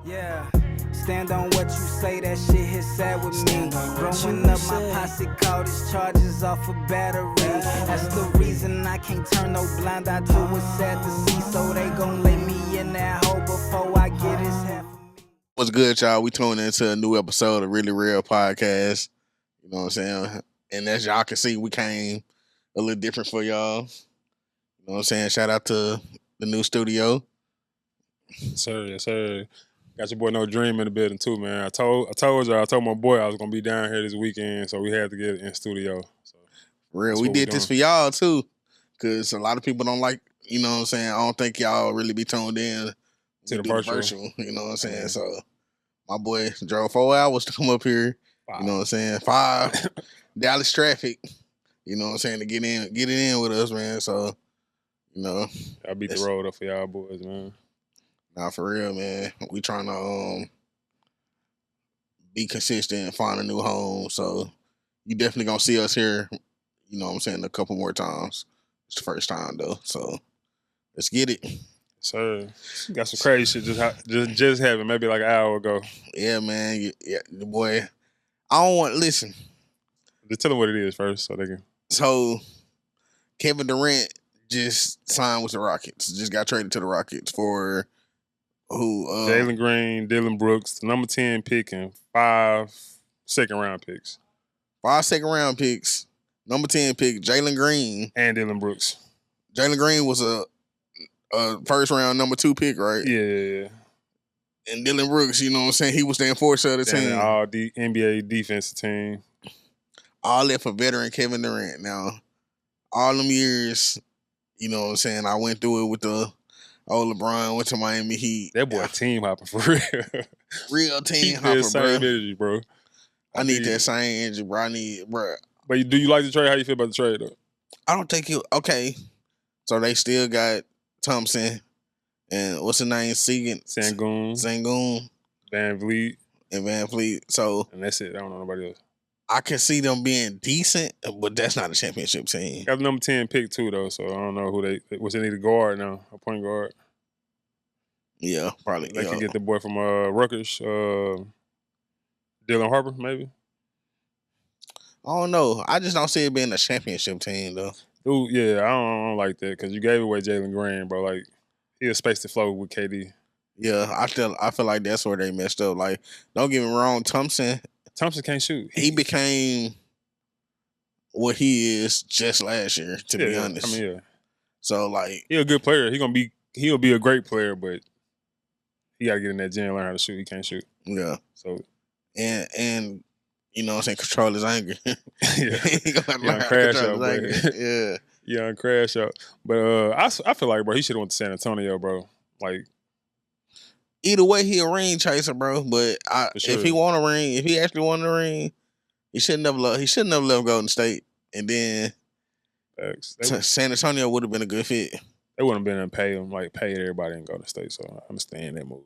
Yeah, stand on what you say, that shit hit sad with me. Growing up, my posse called his charges off a battery. That's the reason I can't turn no blind eye to what's sad to see. So they gon' lay me in that hole before I get his half of me. What's good, y'all? We tuned into a new episode of Really Rell Podcast. You know what I'm saying? And as y'all can see, we came a little different for y'all. You know what I'm saying? Shout out to the new studio. Yes, sir. Got your boy No Dream in the building too, man. I told my boy I was gonna be down here this weekend, so we had to get it in studio. So Real, we did this for y'all too, because a lot of people don't like. You know what I'm saying? I don't think y'all really be tuned in to the virtual. You know what I'm saying? So my boy drove 4 hours to come up here. Wow. You know what I'm saying? 5 Dallas traffic. You know what I'm saying? To get it in with us, man. So you know, I beat the road up for y'all boys, man. Nah, for real, man. We trying to be consistent and find a new home. So you definitely gonna see us here, you know what I'm saying, a couple more times. It's the first time though. So let's get it. Sir, got some crazy shit just happened maybe like an hour ago. Yeah, man. Yeah, the boy. I don't want listen. Just tell them what it is first so they can. So Kevin Durant just signed with the Rockets. Just got traded to the Rockets for who? Jalen Green, Dylan Brooks, the number 10 pick, and 5 second-round picks. 5 second-round picks. Number 10 pick, Jalen Green. And Dylan Brooks. Jalen Green was a first-round number 2 pick, right? Yeah. And Dylan Brooks, you know what I'm saying? He was the enforcer of the team. All the NBA defensive team. All that for veteran Kevin Durant. Now, all them years, you know what I'm saying, I went through it with the old LeBron, went to Miami Heat. That boy team hopping for real. Real team hopper, same bro. Energy, bro. I need that same energy, bro. But do you like the trade? How you feel about the trade, though? I don't think okay. So they still got Thompson and what's his name? Sengun. Van Vliet. So and that's it. I don't know nobody else. I can see them being decent, but that's not a championship team. Got the number 10 pick too, though, so I don't know who they need a guard now, a point guard. Yeah, probably. They could get the boy from Rutgers, Dylan Harper, maybe. I don't know. I just don't see it being a championship team, though. Ooh, yeah, I don't like that because you gave away Jalen Green, bro. Like, he has space to flow with KD. Yeah, I feel like that's where they messed up. Like, don't get me wrong, Thompson can't shoot. He became what he is just last year, to be honest. I mean, yeah. So, like, he's a good player. He'll be a great player, but he got to get in that gym and learn how to shoot. He can't shoot. Yeah. So, and you know what I'm saying, control his anger. Yeah. He gonna learn how to crash control out, his anger. Yeah. Yeah, and crash out. But I feel like, bro, he should have went to San Antonio, bro. Like, either way, he a ring chaser, bro. But sure. If he want a ring, if he actually want a ring, he shouldn't have left Golden State. And then San Antonio would have been a good fit. They wouldn't have been able to pay everybody in Golden State. So I understand that move.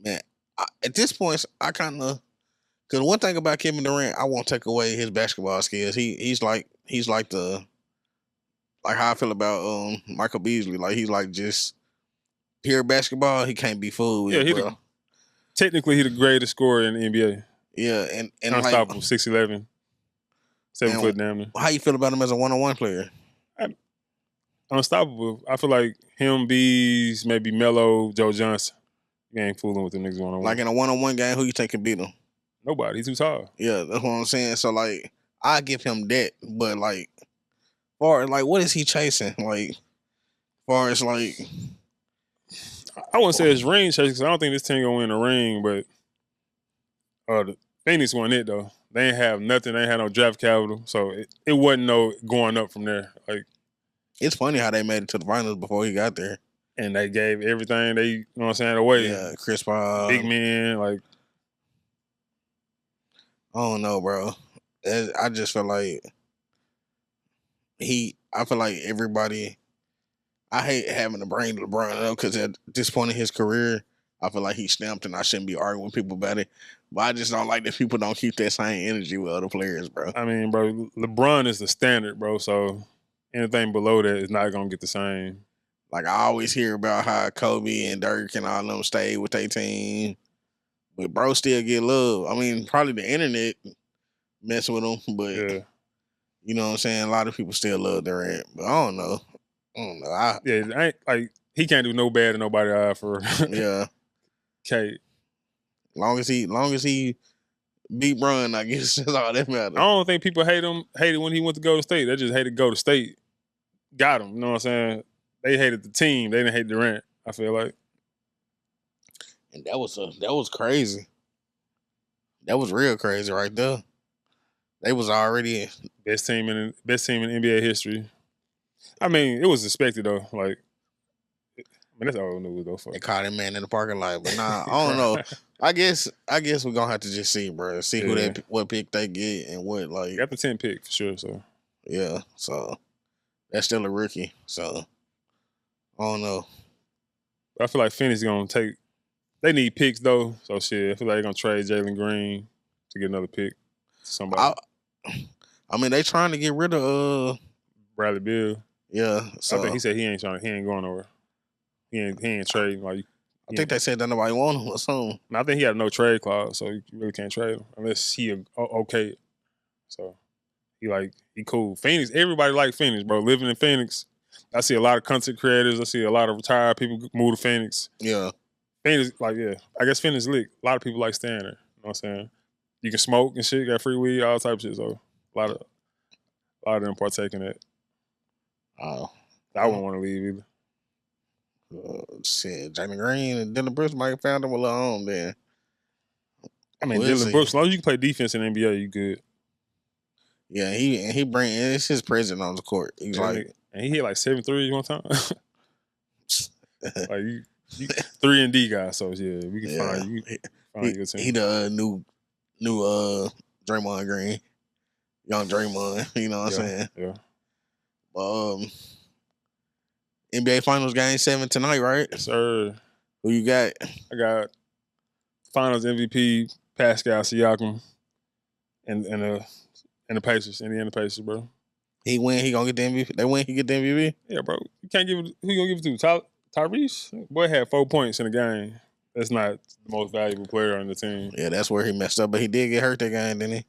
Man, at this point, I kind of, because one thing about Kevin Durant, I won't take away his basketball skills. He's like how I feel about Michael Beasley. Like, he's like just pure basketball. He can't be fooled with, bro. Technically, he's the greatest scorer in the NBA. Yeah, and unstoppable, like, 6'11", 7 foot damn near. How you feel about him as a one-on-one player? Unstoppable. I feel like him, Bees, maybe Melo, Joe Johnson. You ain't fooling with them niggas one-on-one. Like, in a one-on-one game, who you think can beat him? Nobody. He's too tall. Yeah, that's what I'm saying. So, like, I give him that, but like, what is he chasing? Like, far as like, I wouldn't say it's ring chasing because I don't think this team gonna win a ring, but the Phoenix won it though. They ain't have nothing. They ain't had no draft capital, so it wasn't no going up from there. Like, it's funny how they made it to the finals before he got there, and they gave everything they, you know what I'm saying, away. Yeah, Chris Paul, big men, like. I don't know, bro. I just feel like I feel like everybody. I hate having to bring LeBron up because at this point in his career, I feel like he's stamped and I shouldn't be arguing with people about it. But I just don't like that people don't keep that same energy with other players, bro. I mean, bro, LeBron is the standard, bro. So anything below that is not gonna get the same. Like I always hear about how Kobe and Dirk and all them stayed with their team, but bro still get love. I mean, probably the internet mess with them, but Yeah. you know what I'm saying. A lot of people still love Durant, but I don't know. Yeah, I ain't, like he can't do no bad to nobody for Yeah, K. long as he beat Bron, I guess that's all that matters. I don't think people hated when he went to Golden State. They just hated Golden State. Got him. You know what I'm saying? They hated the team. They didn't hate Durant. I feel like. And that was crazy. That was real crazy right there. They was already best team in NBA history. I mean, it was expected though. Like, I mean, that's old news though. They caught that man in the parking lot, but nah, I don't know. I guess we're gonna have to just see, bro. See what pick they get and what like. Got the 10 pick for sure. So yeah, so that's still a rookie. So I don't know. But I feel like Phoenix is gonna take. They need picks though, so shit. I feel like they're gonna trade Jalen Green to get another pick. Somebody. I mean, they trying to get rid of Bradley Beal. Yeah, so I think he said he ain't going nowhere. He ain't trading. Like I think they said that nobody want him or something. I think he had no trade clause, so you really can't trade him unless he okay. So he cool. Phoenix, everybody like Phoenix, bro. Living in Phoenix, I see a lot of content creators. I see a lot of retired people move to Phoenix. Yeah. Phoenix, I guess Phoenix lit. A lot of people like staying there. You know what I'm saying? You can smoke and shit, got free weed, all type of shit. So a lot of them partake in that. Oh. I wouldn't want to leave either. Shit, Jalen Green and Dylan Brooks might have found him a little home then. I mean, Dylan Brooks, as long as you can play defense in the NBA, you good. Yeah, it's his presence on the court. He's and he hit like 7 threes one time. Like you 3-and-D guy, so yeah, we can find you a good team. He the new Draymond Green, young Draymond. You know what I'm saying? Yeah. NBA Finals Game 7 tonight, right? Yes, sir. Who you got? I got Finals MVP Pascal Siakam and the Pacers, Indiana Pacers, bro. He win, he gonna get the MVP. They win, he get the MVP. Yeah, bro. You can't give it. Who you gonna give it to? Tyrese? Boy had 4 points in the game. That's not the most valuable player on the team. Yeah, that's where he messed up. But he did get hurt that game, didn't he?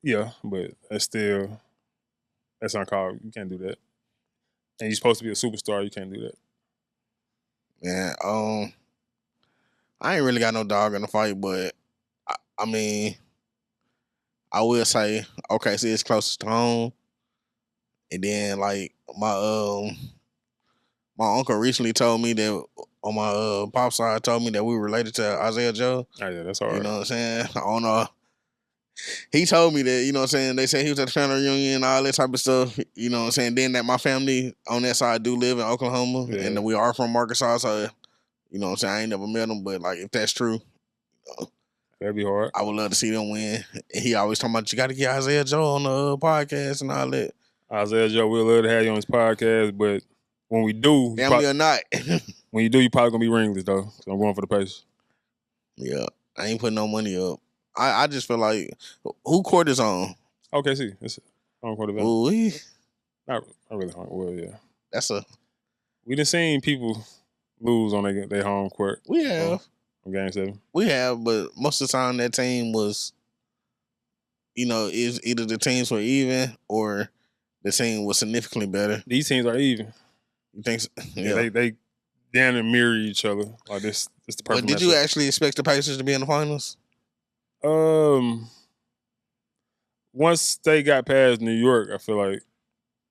Yeah, but that's uncalled. You can't do that. And you're supposed to be a superstar. You can't do that. Yeah. I ain't really got no dog in the fight, but I mean, I will say OKC is closest to home. And then like my uncle recently told me that on my pop side told me that we were related to Isaiah Joe. Oh yeah, that's all right. You know what I'm saying? I don't know. He told me that, you know what I'm saying, they said he was at the family reunion and all that type of stuff. You know what I'm saying? Then that my family on that side do live in Oklahoma and that we are from Arkansas, so you know what I'm saying, I ain't never met him, but like if that's true, that'd be hard. I would love to see them win. And he always talking about you gotta get Isaiah Joe on the podcast and all that. Isaiah Joe, we'd love to have you on his podcast, but when we do, family or not, when you do, you probably gonna be ringless though. So I'm going for the Pacers. Yeah, I ain't putting no money up. I just feel like who court is on? Okay, see, it's home court advantage. Ooh, not really home. Well, yeah, we done seen people lose on their home court. We have on Game 7. We have, but most of the time that team was, you know, is either the teams were even or the team was significantly better. These teams are even. You think so? Yeah, they down and mirror each other. Like this the perfect. But did you actually expect the Pacers to be in the finals? Once they got past New York, I feel like,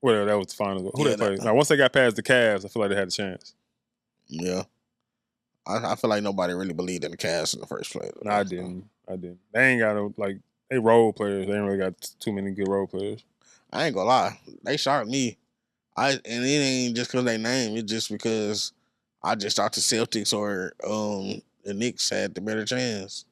well, that was the finals. Who they played? Now, once they got past the Cavs, I feel like they had a chance. Yeah, I feel like nobody really believed in the Cavs in the first place. No, I didn't. They ain't got they role players. They ain't really got too many good role players. I ain't gonna lie, they shocked me. And it ain't just because they name. It's just because I just thought the Celtics or the Knicks had the better chance.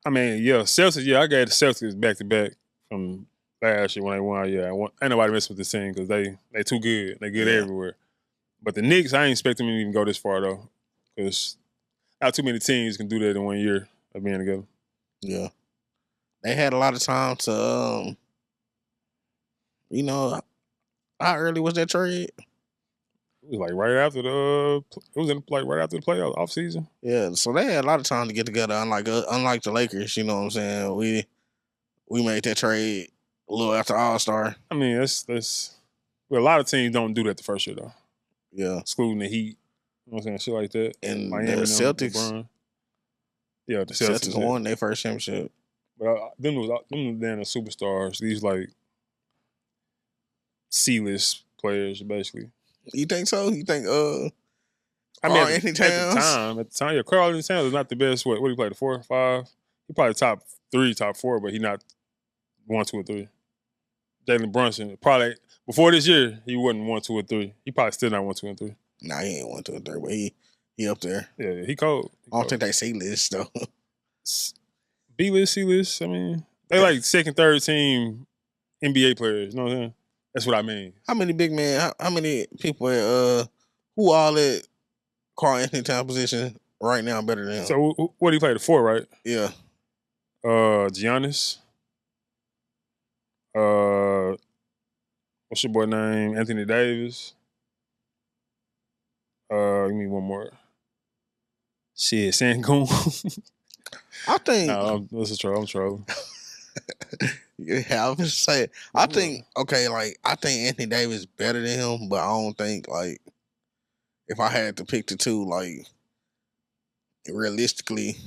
I mean, yeah, Celtics. Yeah, I gave the Celtics back to back from last year when they won. Yeah, ain't nobody messing with this team because they too good. They good everywhere. But the Knicks, I ain't expect them to even go this far though, because not too many teams can do that in 1 year of being together. Yeah, they had a lot of time to, you know, how early was that trade? It was like right after the. It was in like right after the playoff off season. Yeah, so they had a lot of time to get together. Unlike the Lakers, you know what I'm saying? We made that trade a little after All-Star. I mean, that's. Well, a lot of teams don't do that the first year though, Yeah, excluding the Heat. You know what I'm saying? Shit like that. and Miami, the them, Celtics. LeBron. Yeah, the Celtics Celtics won their first championship. But them damn superstars. These like C-list players, basically. You think so? You think I mean, Anthony Towns? at the time, yeah, Karl Anthony Towns is not the best. What he played, the 4 or 5? He probably top 3, top 4, but he not 1, 2, or 3. Jalen Brunson, probably before this year, he wasn't 1, 2, or 3. He probably still not 1, 2, and 3. Nah, he ain't 1, 2, and 3, but he up there. Yeah, he cold. I don't think they C-list though. B-list, C-list. I mean, they like second, third team NBA players. You know what I'm saying? That's what I mean. How many big men? How many people? Who all at Karl Anthony Towns position right now better than him? So what do you play? The 4, right? Yeah. Giannis. What's your boy name? Anthony Davis. Give me one more. Shit, Sangoon. I think. No, this is troll. I'm trolling. Yeah, I was just saying. I think I think Anthony Davis better than him, but I don't think like if I had to pick the two, like realistically,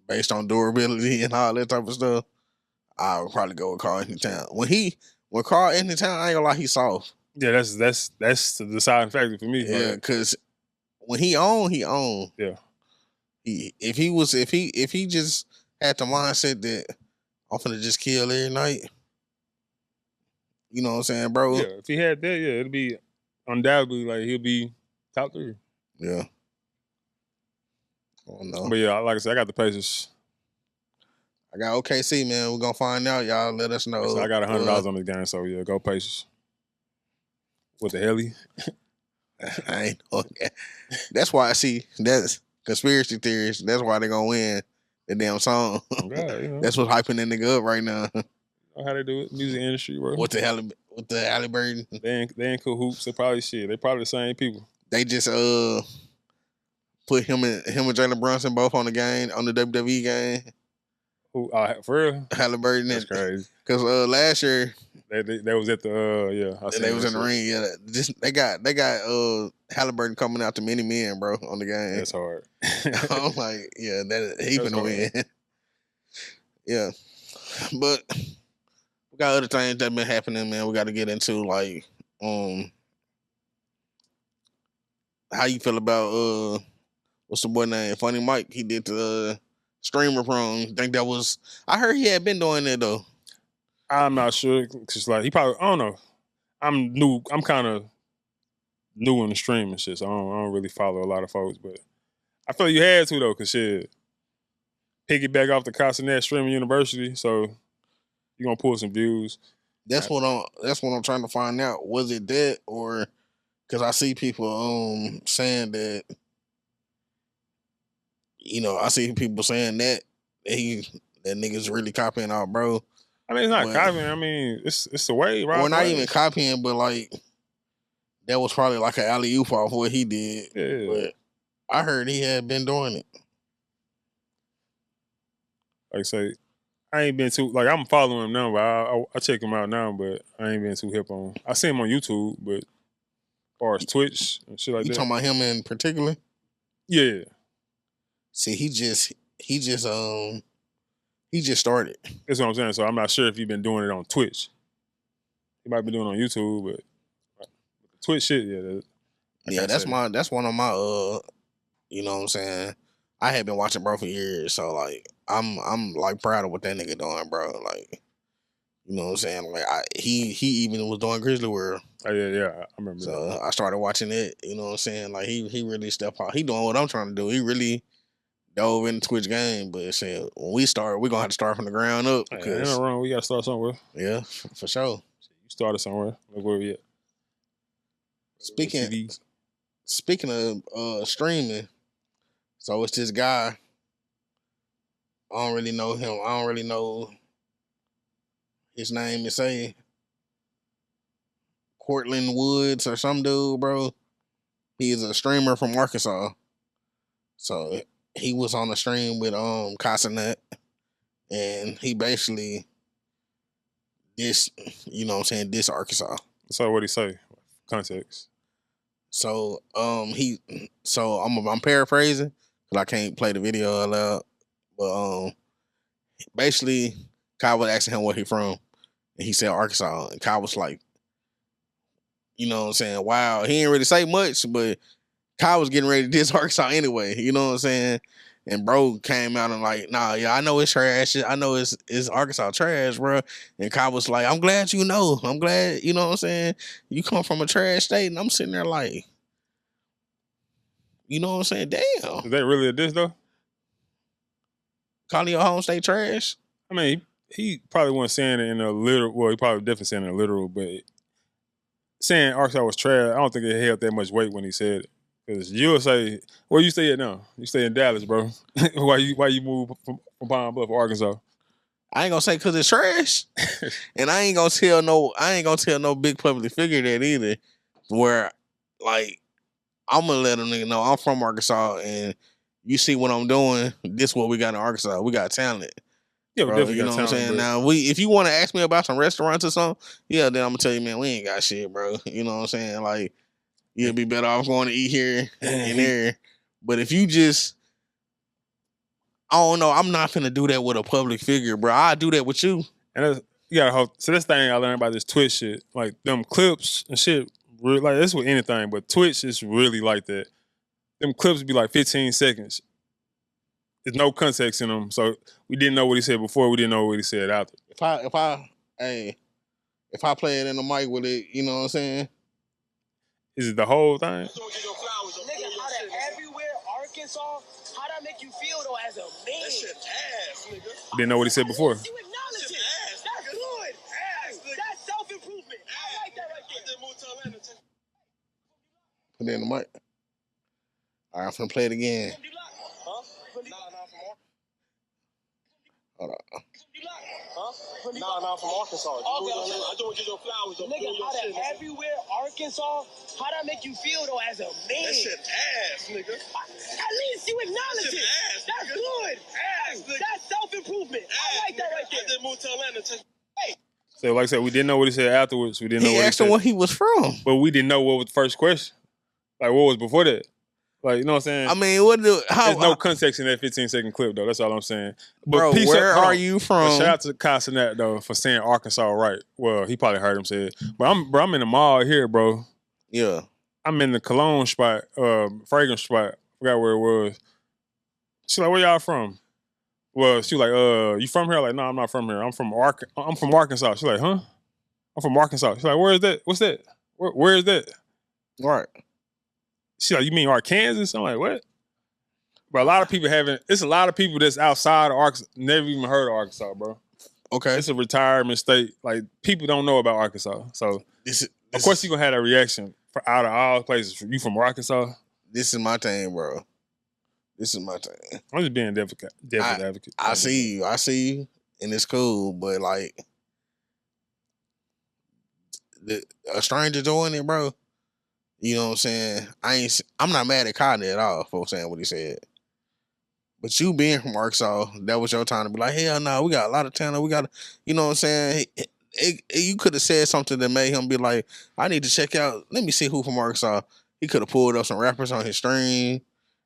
based on durability and all that type of stuff, I would probably go with Karl Anthony Towns. When Karl Anthony Towns, I ain't gonna lie, he's soft. Yeah, that's the deciding factor for me. Yeah, because when he owned. Yeah. If he just had the mindset that I'm finna just kill every night, you know what I'm saying, bro? Yeah, if he had that, yeah, it'd be undoubtedly like he'll be top 3. Yeah. I don't know. But yeah, like I said, I got the Pacers. I got OKC, man. We're gonna find out. Y'all let us know. So I got $100 on this game, so yeah, go Pacers. What the hell? I ain't know that. That's why I see that's conspiracy theories. That's why they gonna win the damn song. God, you know. That's what's hyping that nigga up right now. You know how they do it, music industry, bro. With the Halliburton. They in cahoots. They probably shit. They probably the same people. They just put him and Jalen Brunson both on the WWE game. Who for real? Halliburton. That's crazy. Because last year they was at the they was in the ring. Yeah, they got Halliburton coming out to many men, bro, on the game. That's hard. I'm like, yeah, he finna win. Yeah, but we got other things that been happening, man. We got to get into like, how you feel about what's the boy name? Funny Mike. He did the streamer prom. Think that was? I heard he had been doing it though. I'm not sure because like he probably I don't know. I'm new. I'm kind of new in the streaming shit, so I don't really follow a lot of folks. But I feel you had to though, cause shit, piggyback off the Kai Cenat streaming university, so you gonna pull some views. That's what I'm trying to find out. Was it that or because I see people saying that. You know, I see people saying that nigga's really copying out, bro. I mean, it's not copying. I mean, it's the way, right? Well, not even copying, but like that was probably like an alley-oop off what he did. Yeah. But I heard he had been doing it. Like I say, I ain't been too I'm following him now, but I check him out now, but I ain't been too hip on. I see him on YouTube, but as far as Twitch and shit like that. You talking about him in particular? Yeah. See, he just started. That's what I'm saying. So I'm not sure if he's been doing it on Twitch. He might be doing it on YouTube, but Twitch shit, yeah. That's one of my you know what I'm saying? I had been watching bro for years, so like I'm like proud of what that nigga doing, bro. Like, you know what I'm saying? Like he even was doing Grizzly World. Oh yeah, I remember. So that. I started watching it, you know what I'm saying? Like he really stepped out. He doing what I'm trying to do. He really dove in the Twitch game, but shit, when we start, we're gonna have to start from the ground up because ain't no wrong. We gotta start somewhere. Yeah, for sure. You started somewhere. Look where we at. Speaking of streaming, so it's this guy. I don't really know him. I don't really know his name. Is say Cortland Woods or some dude, bro. He's a streamer from Arkansas. So he was on the stream with Kai Cenat, and he basically this, you know what I'm saying, this Arkansas. So what he say? Context. So I'm paraphrasing because I can't play the video aloud. But basically Kai was asking him where he from, and he said Arkansas, and Kai was like, you know what I'm saying, wow, he didn't really say much, but Kai was getting ready to diss Arkansas anyway, you know what I'm saying? And bro came out and like, nah, yeah, I know it's trash. I know it's Arkansas trash, bro. And Kai was like, I'm glad you know. I'm glad, you know what I'm saying? You come from a trash state, and I'm sitting there like, you know what I'm saying? Damn. Is that really a diss though? Calling your home state trash? I mean, he probably wasn't saying it in a literal. Well, he probably definitely saying it in a literal, but saying Arkansas was trash, I don't think it held that much weight when he said it. Because you'll say, where you stay at now? You stay in Dallas, bro. why you move from Pine Bluff, Arkansas? I ain't gonna say because it's trash, and I ain't gonna tell no big public figure that either. Where like I'm gonna let them nigga know I'm from Arkansas, and you see what I'm doing. This what we got in Arkansas. We got talent. Yeah, Bro, definitely you know got what I'm talent, saying? but Now if you want to ask me about some restaurants or something, yeah, then I'm gonna tell you, man, we ain't got shit, bro. You know what I'm saying? Like, you'll be better off going to eat here and there. But if you just, I don't know, I'm not finna do that with a public figure, bro. I do that with you. and you gotta hope. So this thing I learned about this Twitch shit, like them clips and shit, really, like that's with anything, but Twitch is really like that. Them clips be like 15 seconds. There's no context in them, so we didn't know what he said before. We didn't know what he said after. If I play it in the mic with it, you know what I'm saying? Is it the whole thing? Nigga, out of everywhere, Arkansas, how that make you feel though as a man? That shit ass, nigga. Didn't know what he said before. You acknowledge it. Ass, that's good. Ass, that's self-improvement. I like that right there. I did move to Atlanta. Put it in the mic. All right, I'm finna play it again. Huh? Nah, from Arkansas. Hold on. Huh? Nah, from Arkansas. Okay. I don't get your flowers. Nigga, out of everywhere, Arkansas, how that make you feel though as a man? That shit ass, nigga. At least you acknowledge it. Ass, that's good. Ass, nigga. That's self-improvement. I like that right there. I did move to Atlanta. Hey. So like I said, we didn't know what he said afterwards. We didn't know He what asked he him said. where he was from. But we didn't know what was the first question. Like, what was before that? Like, you know what I'm saying? I mean, There's no context in that 15-second clip, though. That's all I'm saying. But bro, where are you from? But shout out to Kai Cenat, though, for saying Arkansas right. Well, he probably heard him say it. But I'm in the mall here, bro. Yeah. I'm in the cologne spot, fragrance spot. Forgot where it was. She's like, where y'all from? Well, she was like, you from here? I'm like, no, I'm not from here. I'm from Arkansas. She's like, huh? I'm from Arkansas. She's like, where is that? What's that? Where is that? Right. She's like, you mean Arkansas? I'm like, what? But it's a lot of people that's outside of Arkansas, never even heard of Arkansas, bro. Okay. It's a retirement state. Like, people don't know about Arkansas. So, of course, you're going to have that reaction out of all places. You from Arkansas? This is my thing, bro. This is my thing. I'm just being devil's advocate. I see you, and it's cool, but like, a stranger doing it, bro. You know what I'm saying? I'm not mad at Kanye at all for saying what he said. But you being from Arkansas, that was your time to be like, hell no, we got a lot of talent. We got, you know what I'm saying? You could have said something that made him be like, I need to check out, let me see who from Arkansas. He could have pulled up some rappers on his stream.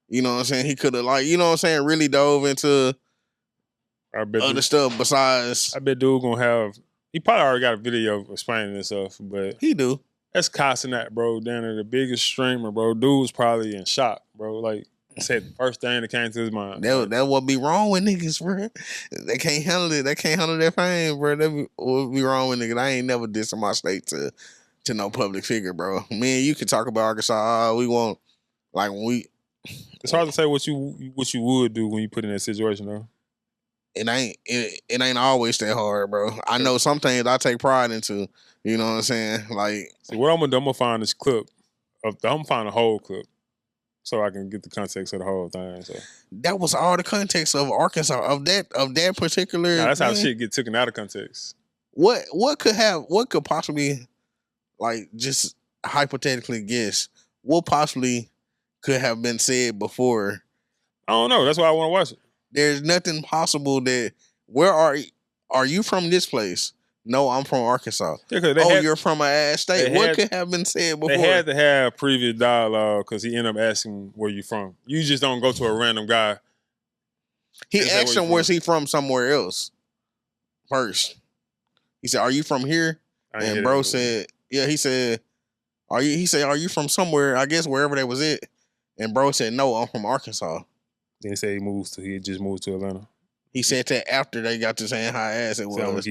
You know what I'm saying? He could have, like, you know what I'm saying, really dove into other stuff besides. I bet dude gonna have, he probably already got a video explaining himself, but. He do. That's Kai Cenat, bro, down there, the biggest streamer, bro. Dude was probably in shock, bro. Like, said the first thing that came to his mind. That what be wrong with niggas, bro. They can't handle it. They can't handle their fame, bro. That what be wrong with niggas. I ain't never dissing my state to no public figure, bro. Me and you can talk about Arkansas all we want. Like, when we... It's hard to say what you would do when you put in that situation, though. It ain't always that hard, bro. I know some things I take pride into. You know what I'm saying? Like, see, what I'm gonna find this clip. I'm gonna find the whole clip so I can get the context of the whole thing. So that was all the context of Arkansas of that particular. Nah, that's how shit get taken out of context. What could possibly, like, just hypothetically guess what possibly could have been said before. I don't know. That's why I want to watch it. There's nothing possible that. Where are you from this place? No, I'm from Arkansas. Yeah, you're from an ass state. What could have been said before? They had to have previous dialogue because he ended up asking where you from. You just don't go to a random guy. He asked him where's he from somewhere else first. He said, "Are you from here?" And bro said, "Yeah." He said, "Are you?" He said, "Are you from somewhere? I guess wherever that was it." And bro said, "No, I'm from Arkansas." Then he said he just moved to Atlanta. He said that after they got to saying how ass it was.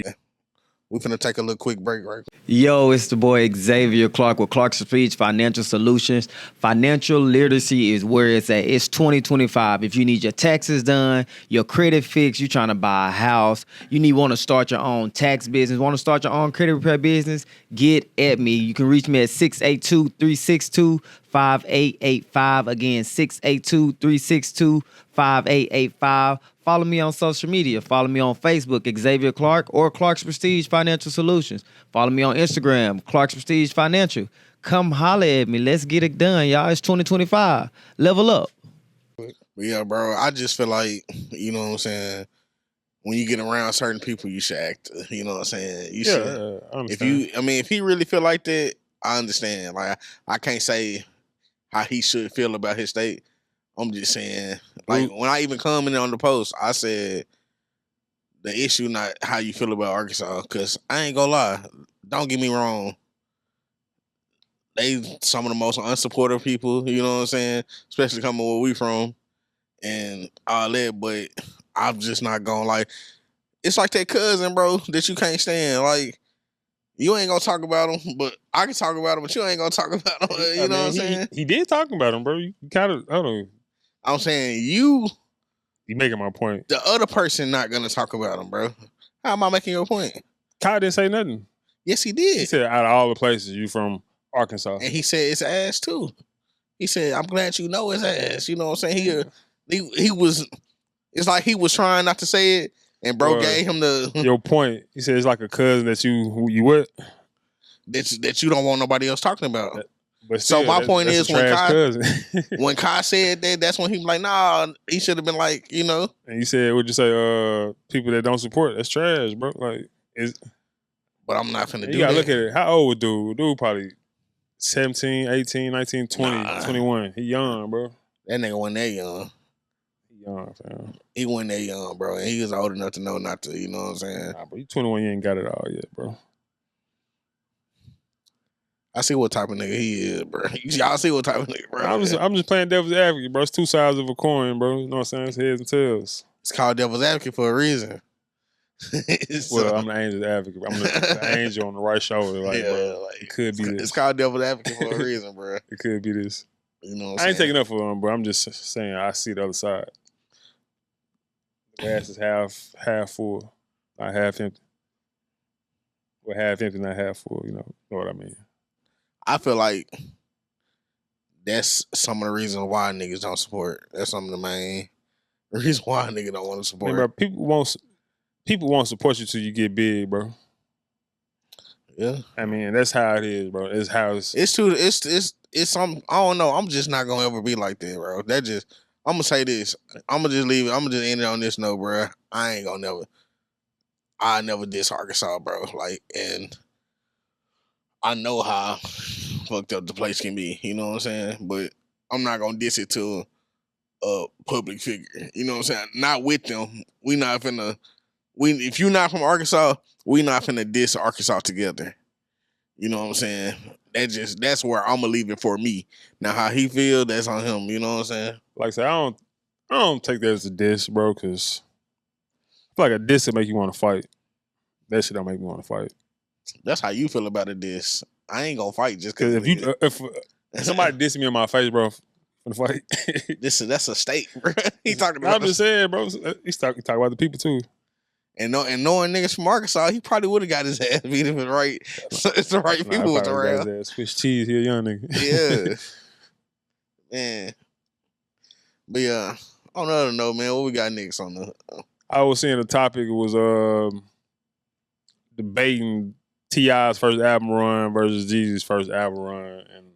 We're finna take a little quick break, right? Yo, it's the boy Xavier Clark with Clark's Speech Financial Solutions. Financial literacy is where it's at. It's 2025. If you need your taxes done, your credit fixed, you're trying to buy a house, want to start your own tax business, want to start your own credit repair business, get at me. You can reach me at 682-362-5885. Again, 682-362-5885. Follow me on social media. Follow me on Facebook, Xavier Clark, or Clark's Prestige Financial Solutions. Follow me on Instagram, Clark's Prestige Financial. Come holler at me. Let's get it done, y'all. It's 2025. Level up. Yeah, bro. I just feel like, you know what I'm saying, when you get around certain people, you should act. You know what I'm saying? You should. I understand. If he really feel like that, I understand. Like, I can't say how he should feel about his state. I'm just saying, like, when I even commented on the post, I said the issue not how you feel about Arkansas, because I ain't gonna lie, don't get me wrong, they some of the most unsupportive people, you know what I'm saying, especially coming where we from and all that, but I'm just not gonna, like, it's like that cousin, bro, that you can't stand. Like, you ain't gonna talk about him, but I can talk about him, but you ain't gonna talk about him. You know what I'm saying? He did talk about him, bro. You kind of, I don't know. I'm saying you making my point. The other person not gonna talk about him, bro. How am I making your point? Kai didn't say nothing. Yes, he did. He said, out of all the places, you from Arkansas. And he said it's ass too. He said, I'm glad you know it's ass. You know what I'm saying? He was, it's like he was trying not to say it, and bro gave him the your point. He said it's like a cousin that you with that you don't want nobody else talking about. But still, so my point is when Kai said that, that's when he was like, nah, he should have been like, you know. And you said, what'd you say? People that don't support, that's trash, bro. Like, but I'm not finna do that. You gotta look at it. How old dude? Dude probably 17, 18, 19, 20, 21. He young, bro. That nigga wasn't that young. He young, fam. He wasn't that young, bro. And he was old enough to know not to, you know what I'm saying? Nah, bro, you 21, you ain't got it all yet, bro. I see what type of nigga he is, bro. Y'all see what type of nigga, bro. I'm just playing devil's advocate, bro. It's two sides of a coin, bro. You know what I'm saying? It's heads and tails. It's called devil's advocate for a reason. Well, I'm the angel's advocate. I'm the angel on the right shoulder. Like, yeah, bro, like, it could be this. It's called devil's advocate for a reason, bro. It could be this. You know what I ain't taking up for him, bro. I'm just saying I see the other side. The glass is half full, not half empty. Well, half empty, not half full. You know what I mean? I feel like that's some of the reasons why niggas don't support. That's some of the main reasons why niggas don't want to support. Bro, people won't support you till you get big, bro. Yeah, I mean that's how it is, bro. It's how it's some. I don't know. I'm just not gonna ever be like that, bro. I'm gonna say this. I'm gonna just leave it. I'm gonna just end it on this note, bro. I never diss Arkansas, bro. Like, and I know how fucked up the place can be, you know what I'm saying? But I'm not gonna diss it to a public figure, you know what I'm saying? Not with them. We not finna. If you're not from Arkansas, we not finna diss Arkansas together. You know what I'm saying? That's where I'm gonna leave it for me. Now how he feel, that's on him. You know what I'm saying? Like I said, I don't take that as a diss, bro, because I feel like a diss will make you want to fight. That shit don't make me want to fight. That's how you feel about a diss. I ain't gonna fight just because. If somebody dissing me in my face, bro, I'm gonna fight. That's a state, bro. He talking about. I'm just saying, bro. He's talking about the people too. And knowing niggas from Arkansas, he probably would have got his ass beat if it's the right people was around. Swiss cheese, he a young nigga. Yeah, man. But yeah, on the other note, man, what we got next on the? I was seeing the topic was debating T.I.'s first album run versus Jeezy's first album run, and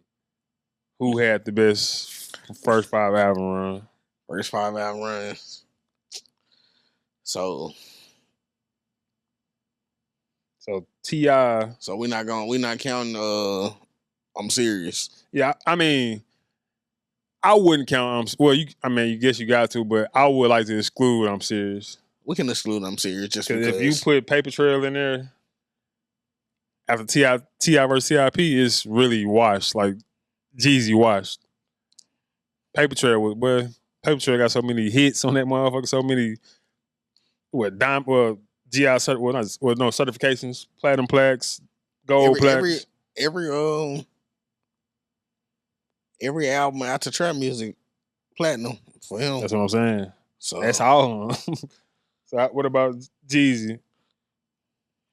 who had the best First 5 album run. First 5 album runs. So T.I. So we're not counting I'm Serious. Yeah, I mean, I wouldn't count. You guess you got to, but I would like to exclude I'm Serious. We can exclude I'm Serious just because. If you put Paper Trail in there, after T.I. versus C.I.P. it's really washed. Like, Jeezy washed. Paper Trail got so many hits on that motherfucker, so many, certifications, platinum plaques, gold plaques. Every album after trap music, platinum for him. That's what I'm saying. So that's all. So what about Jeezy?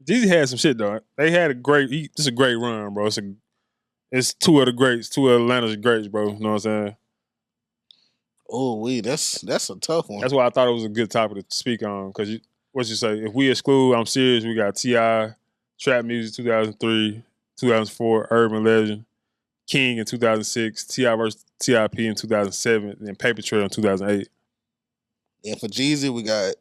Jeezy had some shit though. They had a great run, bro. It's two of Atlanta's greats, bro. You know what I'm saying? Oh, that's a tough one. That's why I thought it was a good topic to speak on. Because what you say? If we exclude I'm Serious, we got T.I., Trap Music 2003, 2004, Urban Legend, King in 2006, T.I. vs. T.I.P. in 2007, and Paper Trail in 2008. And for Jeezy, we got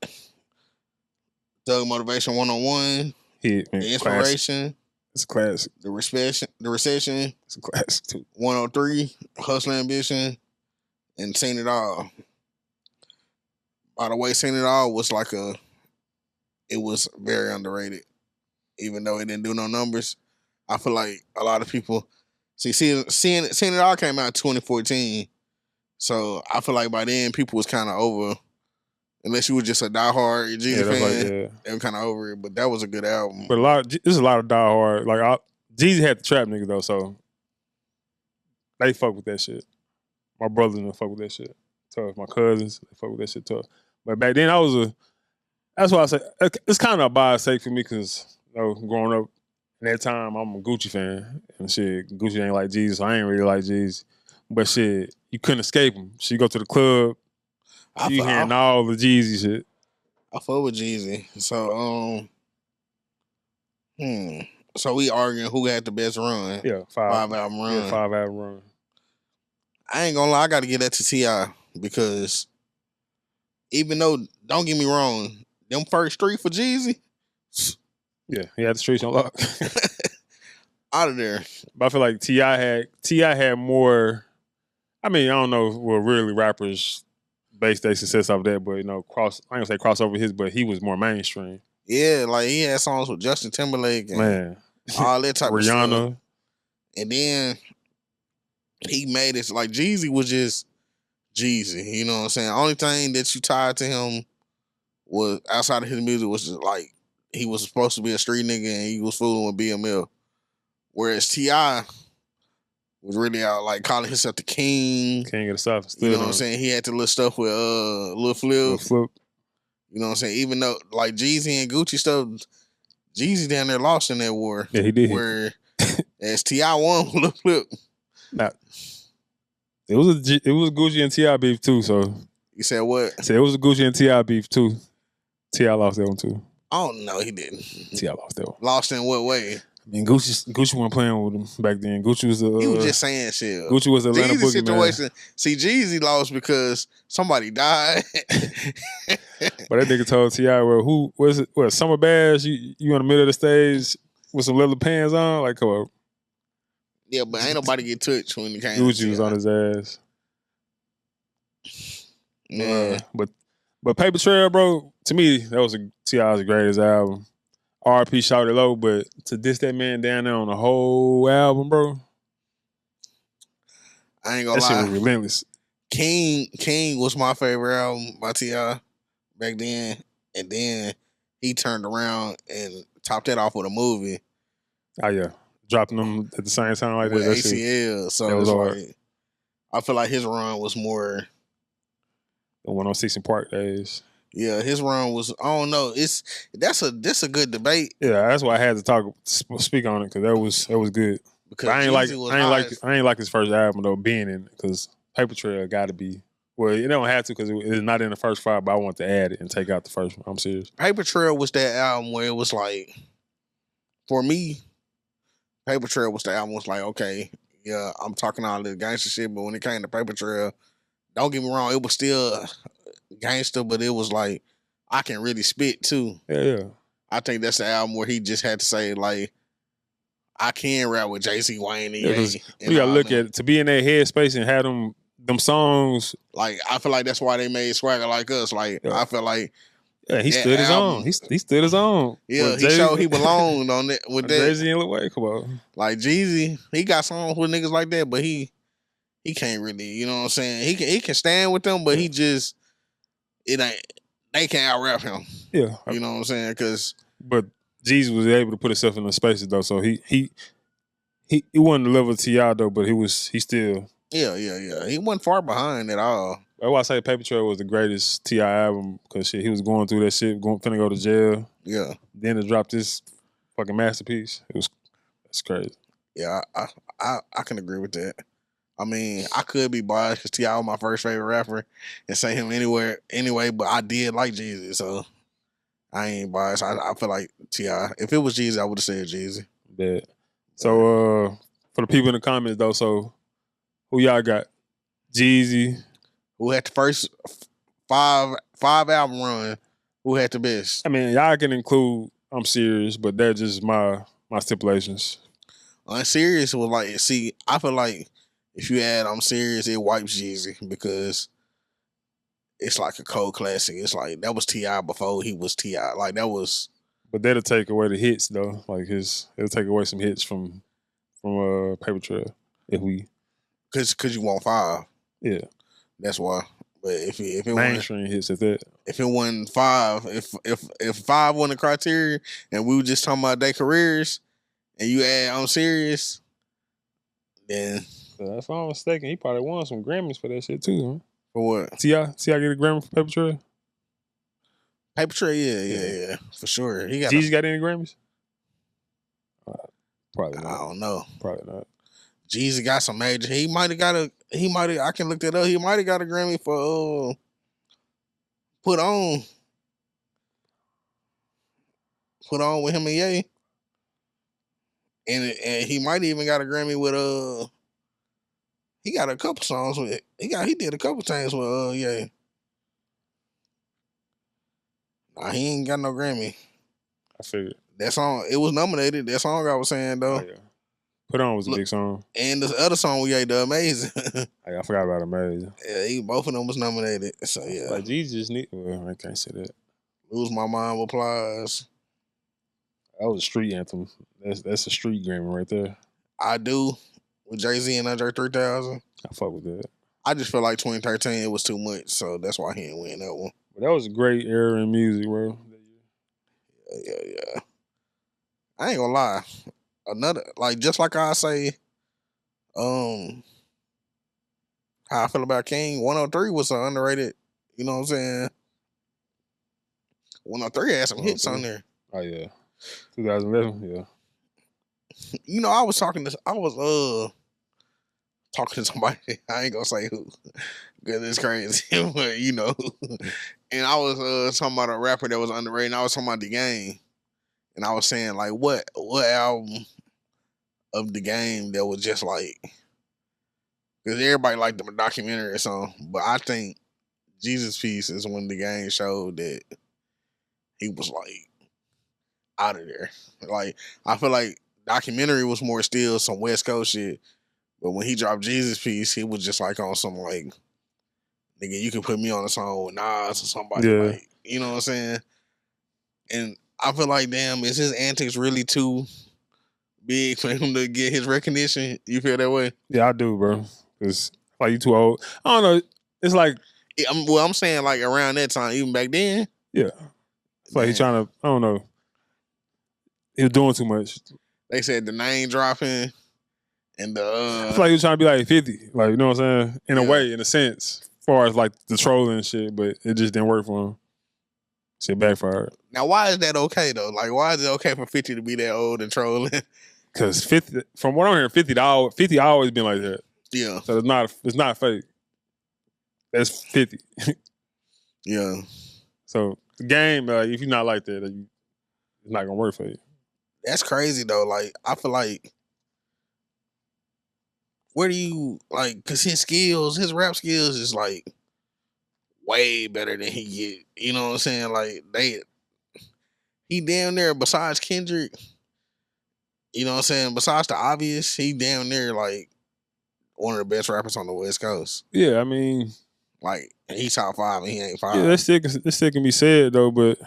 Thug Motivation 101, Hit, man, The Inspiration. It's a classic. The Recession. It's a classic too. 103, Hustle Ambition, and Seen It All. By the way, Seen It All was it was very underrated. Even though it didn't do no numbers, I feel like a lot of people Seen It All came out in 2014. So I feel like by then people was kind of over. Unless you were just a diehard Jeezy fan, they were kind of over it. But that was a good album. But there's a lot of diehard. Like Jeezy had the trap nigga though, so they fuck with that shit. My brothers didn't fuck with that shit tough. My cousins, they fuck with that shit tough. But back then that's why I say it's kind of a biased take for me because growing up in that time, I'm a Gucci fan and shit. Gucci ain't like Jeezy, so I ain't really like Jeezy. But shit, you couldn't escape him. So you go to the club. You hearing all the Jeezy shit. I fuck with Jeezy. So, So we arguing who had the best run. Yeah, 5 album run. Yeah, 5 album run. I ain't gonna lie, I gotta give that to T.I. because even though, don't get me wrong, them first 3 for Jeezy. Yeah, he had the streets on lock. Out of there. But I feel like T.I. had more. I mean, I don't know what really rappers base their success off that, but I ain't gonna say crossover his, but he was more mainstream. Yeah, like he had songs with Justin Timberlake and all that type of stuff. Rihanna. And then he made it like Jeezy was just Jeezy. You know what I'm saying? The only thing that you tied to him was outside of his music was just like he was supposed to be a street nigga and he was fooling with BML. Whereas T.I. was really out like calling himself the king. King of the South. You know what I'm saying? He had to little stuff with Lil Flip. You know what I'm saying? Even though like Jeezy and Gucci stuff, Jeezy down there lost in that war. Yeah, he did. Where as T.I. won with Lil Flip. Nah. It was Gucci and T.I. beef too, so. You said what? I said it was a Gucci and T.I. beef too. T.I. lost that one too. Oh no, he didn't. T.I. lost that one. Lost in what way? I mean, Gucci wasn't playing with him back then. Gucci was he was just saying shit. Gucci was the Atlanta Jeezy boogeyman. situation. See, Jeezy lost because somebody died. But that nigga told T.I., well, who was it? What, Summer Bash? You in the middle of the stage with some leather pants on? Like, come on. Yeah, but ain't nobody get touched when it came. Gucci was on his ass. Yeah, but Paper Trail, bro. To me, that was T.I.'s greatest album. R.P. Shouted Low, but to diss that man down there on the whole album, bro. I ain't gonna lie. That shit was relentless. King was my favorite album by T.I. back then, and then he turned around and topped that off with a movie. Oh yeah, dropping them at the same time like with that. ACL. So that was hard. Like, I feel like his run was more the 106 in Park days. Yeah, his run was. I don't know. That's a good debate. Yeah, that's why I had to speak on it because that was good. Because I ain't like his first album though, being in because Paper Trail got to be. Well, you don't have to because it's not in the first 5, but I want to add it and take out the first one. I'm serious. Paper Trail was that album where it was like, for me, Paper Trail was the album was like, okay, yeah, I'm talking all this gangster shit, but when it came to Paper Trail, don't get me wrong, it was still gangster, but it was like I can really spit too. Yeah. I think that's the album where he just had to say like I can rap with JC Wayne and Yeah, 'cause Ye. we gotta look at it. To be in that headspace and have them songs. Like I feel like that's why they made Swagger Like Us. Like Yeah. I feel like Yeah, he that stood his album- own. He stood his own. yeah, With he showed he belonged on it with that. Jeezy and Lil Wayne, come on. Like Jeezy, he got songs with niggas like that, but he can't really, you know what I'm saying? He can stand with them, but he just it ain't they can't out rap him. Yeah, You know what I'm saying? Cause but Jeezy was able to put himself in the spaces though, so he wasn't the level of T.I. though, but he still. yeah. He wasn't far behind at all. That's why I say Paper Trail was the greatest T.I. album because shit, he was going through that shit, finna go to jail. Yeah. Then to drop this fucking masterpiece, that's crazy. Yeah, I can agree with that. I mean, I could be biased because T.I. was my first favorite rapper and say him anyway, but I did like Jeezy, so I ain't biased. I feel like T.I. If it was Jeezy, I would have said Jeezy. Bad. So for the people in the comments though, so who y'all got? Jeezy. Who had the first five album run? Who had the best? I mean, y'all can include I'm Serious, but they're just my stipulations. Unserious was like, see, I feel like if you add I'm Serious, it wipes Jeezy because it's like a cold classic. It's like that was T.I. before he was T.I. Like that was. But that'll take away the hits though. Like it'll take away some hits from Paper Trail if we. Cause you want 5. Yeah. That's why. But if it mainstream hits at that. If it wasn't 5, if 5 wasn't the criteria and we were just talking about their careers and you add I'm Serious, then if I'm not mistaken, he probably won some Grammys for that shit too, huh? For what? T.I. get a Grammy for Paper Trail? Paper Trail, yeah, for sure. He got Jeezy got any Grammys? Probably not. I don't know. Probably not. Jeezy got some major. I can look that up. He might have got a Grammy for Put On with him and Ye. And he might even got a Grammy with he got a couple songs with he did a couple things with Ye. Nah, he ain't got no Grammy. I figured. That song, it was nominated. That song I was saying though. Oh, yeah. Put On was a big song. And the other song we Ye, the Amazing. I forgot about Amazing. Yeah, both of them was nominated. So yeah. Like Jeezy just well, I can't say that. Lose My Mind with Plies. That was a street anthem. That's a street Grammy right there. I Do with Jay-Z and Andre 3000. I fuck with that. I just feel like 2013 it was too much, so that's why he didn't win that one. But that was a great era in music, bro. Yeah. I ain't gonna lie. Another just like I say, how I feel about King. 103 was an underrated. You know what I'm saying? 103 had some hits on there. Oh yeah, 2011. Yeah. You know, I was talking to somebody. I ain't gonna say who, because it's crazy. But you know, and I was talking about a rapper that was underrated. And I was talking about The Game, and I was saying like, what album of The Game that was just like, because everybody liked the documentary song, but I think Jesus Piece is when The Game showed that he was like out of there. Like I feel like documentary was more still some West Coast shit, but when he dropped Jesus Piece, he was just like on some like, nigga, you can put me on a song with Nas or somebody. Yeah. Like, you know what I'm saying? And I feel like, damn, is his antics really too big for him to get his recognition? You feel that way? Yeah, I do, bro. Cause like you too old. I don't know. It's like I'm saying like around that time, even back then. Yeah. It's like he's trying to. I don't know. He was doing too much. They said the name dropping and the. It's like he was trying to be like 50. Like, you know what I'm saying? In a way, in a sense, as far as like the trolling and shit, but it just didn't work for him. Shit backfired. Now, why is that okay though? Like, why is it okay for 50 to be that old and trolling? Because 50, from what I'm hearing, 50 always been like that. Yeah. So it's not fake. That's 50. Yeah. So the game, if you're not like that, it's not gonna work for you. That's crazy though. Like, I feel like where do you like? Because his rap skills is like way better than he get. You know what I'm saying? Like he damn near besides Kendrick. You know what I'm saying? Besides the obvious, he damn near like one of the best rappers on the West Coast. Yeah, I mean, Like he's top 5 and he ain't 5. yeah, that still can be said though, but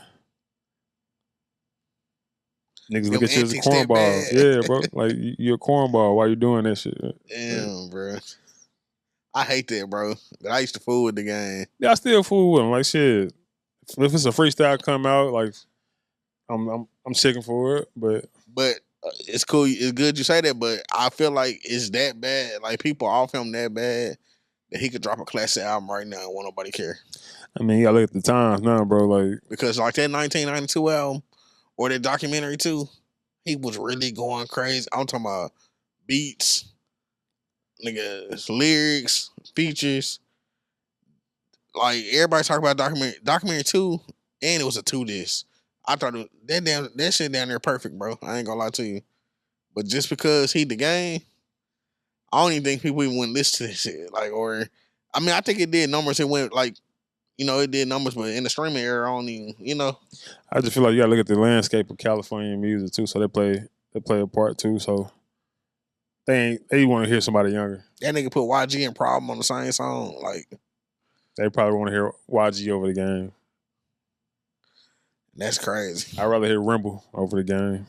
niggas look Them at you as a antics that cornball. bad. Yeah, bro. Like you're a cornball. Why you doing that shit? Damn, bro. I hate that, bro. But I used to fool with the game. Yeah, I still fool with him. Like shit. If it's a freestyle come out, like I'm checking for it. But it's cool. It's good you say that, but I feel like it's that bad. Like people off him that bad that he could drop a classic album right now and won't nobody care. I mean, you gotta look at the times now, bro. Like Because like that 1992 album or that documentary too, he was really going crazy. I'm talking about beats, niggas, lyrics, features. Like everybody talk about documentary 2, and it was a 2-disc. I thought that shit down there perfect, bro. I ain't gonna lie to you. But just because he the game, I don't even think people even wouldn't listen to this shit. Like, or I mean, I think it did numbers. It went like, it did numbers, but in the streaming era, I don't even, I just feel like you gotta look at the landscape of California music too. So they play a part too. So they want to hear somebody younger. That nigga put YG and Problem on the same song. Like, They probably want to hear YG over the game. that's crazy. I'd rather hear Rimble over the game.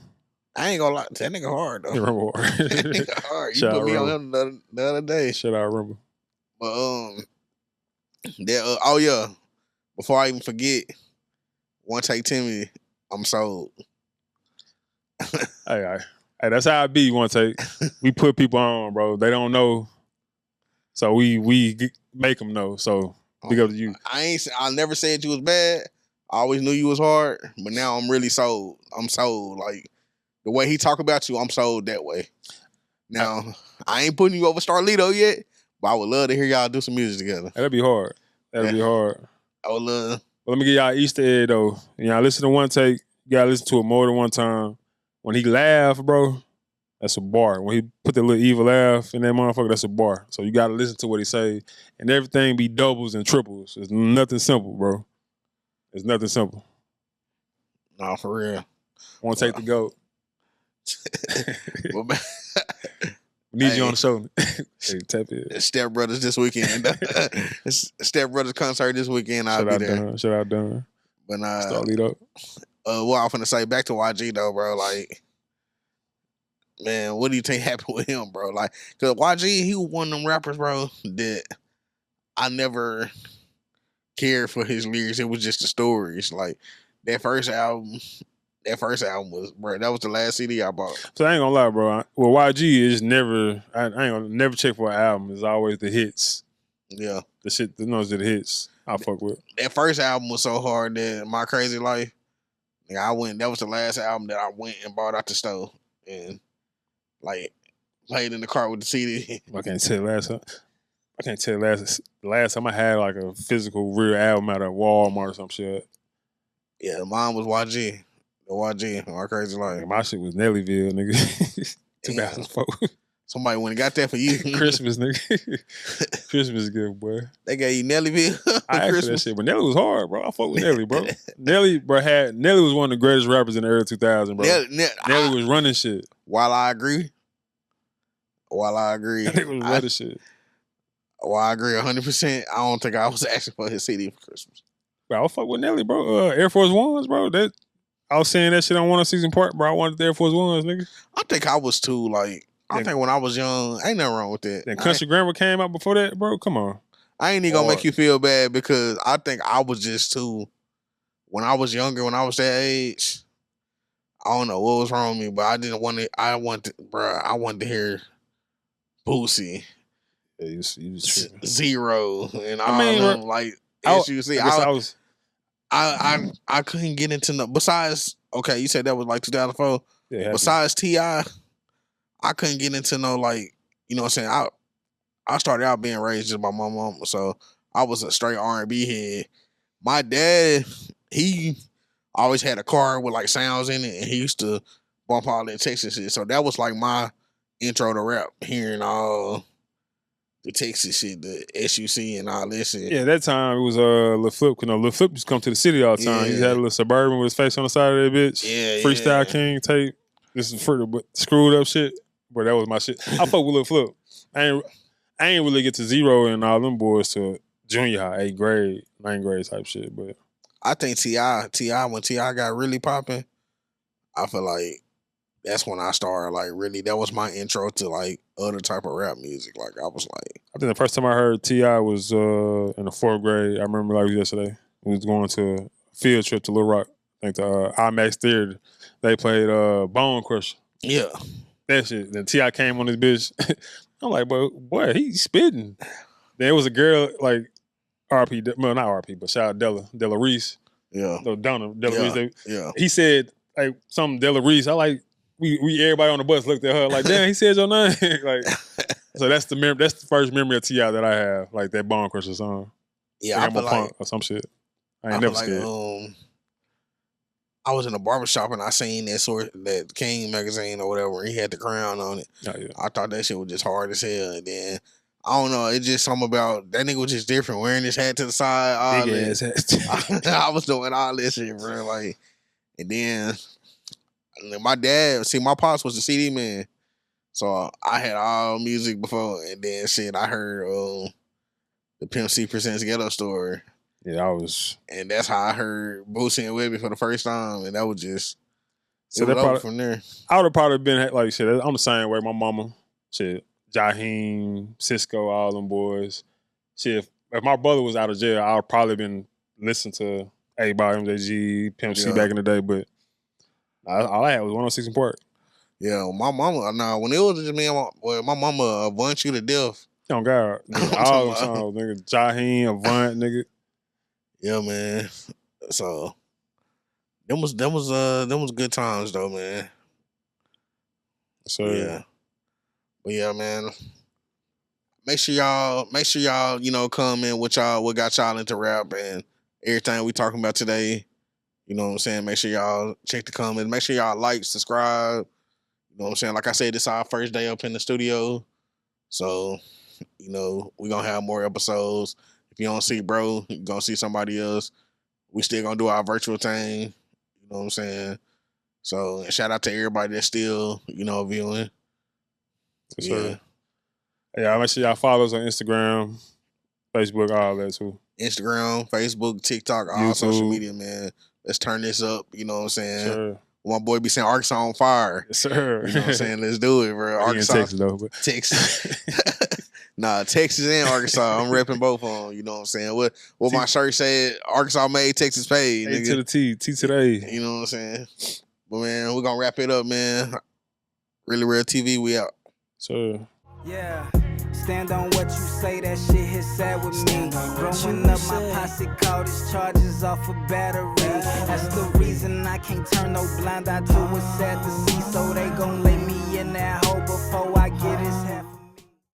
I ain't gonna lie, that nigga hard though. Rimble. That nigga hard. You Shout put out me Rimble. on him the other day. Shout out Rimble. But oh yeah, before I even forget, One Take Timmy, I'm sold. Hey, that's how I be. One take. We put people on, bro. They don't know, so we make them know. So big up to you. I never said you was bad. I always knew you was hard, but now I'm really sold. I'm sold. Like the way he talk about you, I'm sold that way. Now I ain't putting you over Starlito yet, but I would love to hear y'all do some music together. That'd be hard. That'd be hard. I would love. But let me give y'all an Easter egg though. Y'all listen to One Take. You gotta listen to it more than one time. When he laugh, bro, that's a bar. When he put that little evil laugh in that motherfucker, that's a bar. So you gotta listen to what he say, and everything be doubles and triples. It's nothing simple, bro. It's nothing simple. No, for real. One Take the GOAT. Well, man, We need you Hey. on the show. Hey, tap it. Step Brothers this weekend. Step Brothers concert this weekend. I'll Shout be out there. Dunn. Shout out Dunn. But Start lead up. what I'm finna say back to YG though, bro. Like, man, what do you think happened with him, bro? Like, cause YG, he was one of them rappers, bro, that I never cared for his lyrics. It was just the stories. Like that first album was, bro. That was the last CD I bought. So I ain't gonna lie, bro. Well, YG is never. I ain't gonna never check for an album. It's always the hits. Yeah, The shit. Those are the hits. I fuck with. that first album was so hard that My Crazy Life. That was the last album that I went and bought out the store and like played in the car with the CD. I can't tell last time. I can't tell the last time I had like a physical real album out of Walmart or some shit. Yeah, mine was YG. The YG, My Crazy Life. My shit was Nellyville, nigga. 2004. Somebody went and got that for you. Christmas, nigga. Christmas gift, boy. They gave you Nellyville for I asked for that Christmas. shit, but Nelly was hard, bro. I fuck with Nelly, bro. Nelly was one of the greatest rappers in the early 2000s, bro. Nelly was running shit. While I agree, Nelly was running shit. While I agree 100%, I don't think I was asking for his CD for Christmas. Bro, I fuck with Nelly, bro. Air Force Ones, bro. I was saying that shit on 106 Park, bro. I wanted the Air Force Ones, nigga. I think I was too, like, I think when I was young, ain't nothing wrong with that. Then Country Grammar came out before that, bro. Come on. I ain't even gonna make you feel bad because I think I was just too, when I was younger, when I was that age, I don't know what was wrong with me, but I wanted to hear Boosie, Yeah, you was tripping. Zero, and all I mean, them, like, I as you see, I couldn't get into no. Besides, okay, you said that was like 2004. yeah, Besides T.I., I couldn't get into no, like, you know what I'm saying. I started out being raised just by my mom, so I was a straight R&B head. My dad, he always had a car with like sounds in it, and he used to bump all that Texas shit. So that was like my intro to rap, hearing all the Texas shit, the SUC and all this shit. Yeah, that time it was Lil Flip. You know, Lil Flip used to come to the city all the time. He had a little Suburban with his face on the side of that bitch. Yeah, Freestyle King tape. This is for the screwed up shit. But that was my shit. I fuck with Lil Flip. I ain't really get to Zero and all them boys to junior high, 8th grade, 9th grade type shit. But I think T.I. when T.I. got really popping, I feel like that's when I started like really. That was my intro to like other type of rap music. Like I was like, I think the first time I heard T.I. was in the 4th grade. I remember like yesterday. We was going to a field trip to Little Rock. I think the IMAX Theater. They played Bone Crusher. yeah, That shit. Then T.I. came on this bitch. I'm like, boy, he's spitting. Then it was a girl like RP, well not RP, but shout out Della Reese. yeah, No, Donna Della Reese. yeah. He said like something Della Reese. I like we everybody on the bus looked at her like, damn, he said your name. Like, so that's the first memory of T.I. that I have, like that Bone Crusher song. Yeah, like I feel like punk or some shit. I ain't never scared. I was in a barbershop and I seen that King magazine or whatever, and he had the crown on it. Oh, yeah. I thought that shit was just hard as hell. And then I don't know, it's just something about that nigga was just different, wearing his hat to the side. All Big that. ass hat. I was doing all this shit, bro. Like, and then my dad, my pops was the CD man, so I had all music before, and then shit, I heard the Pimp C Presents Ghetto Story. Yeah, and that's how I heard Boosie and Webby for the first time, and that was just so it was over from there. I would have probably been like shit. I'm the same way. My mama, shit, Jaheim, Cisco, all them boys. Shit, if my brother was out of jail, I would probably been listening to everybody, MJG, Pimp C back in the day. But all I had was 106 in Park. Yeah, my mama. Nah, when it was just me, my mama Avant you to death. Oh God, nigga, all them songs, nigga, Jaheim, Avant, nigga. Yeah, man. So them was good times though, man. So yeah. But yeah, man. Make sure y'all, you know, comment what got y'all into rap and everything we talking about today. You know what I'm saying? Make sure y'all check the comments. Make sure y'all like, subscribe. You know what I'm saying? Like I said, this is our first day up in the studio. So, you know, we're gonna have more episodes. If you don't see bro, you're gonna see somebody else. We still gonna do our virtual thing. You know what I'm saying? So shout out to everybody that's still, you know, viewing. Sure. Yeah, make sure y'all follow us on Instagram, Facebook, all that too. Instagram, Facebook, TikTok, all YouTube. social media, man. Let's turn this up. You know what I'm saying? Sure. My boy be saying Arkansas on fire. Yes, sir. You know what I'm saying? Let's do it, bro. Arkansas. Texas, though, but. Texas. Nah, Texas and Arkansas. I'm repping both of them. You know what I'm saying? What my shirt said, Arkansas made, Texas paid. A to the T to the A. You know what I'm saying? But, man, we're going to wrap it up, man. Really Rell TV, we out. Sure. Yeah. Stand on what you say, that shit hit sad with me. Growing up, my posse called his charges off a battery. That's the reason I can't turn no blind eye to what's sad to see. So they gon' lay me in that hole before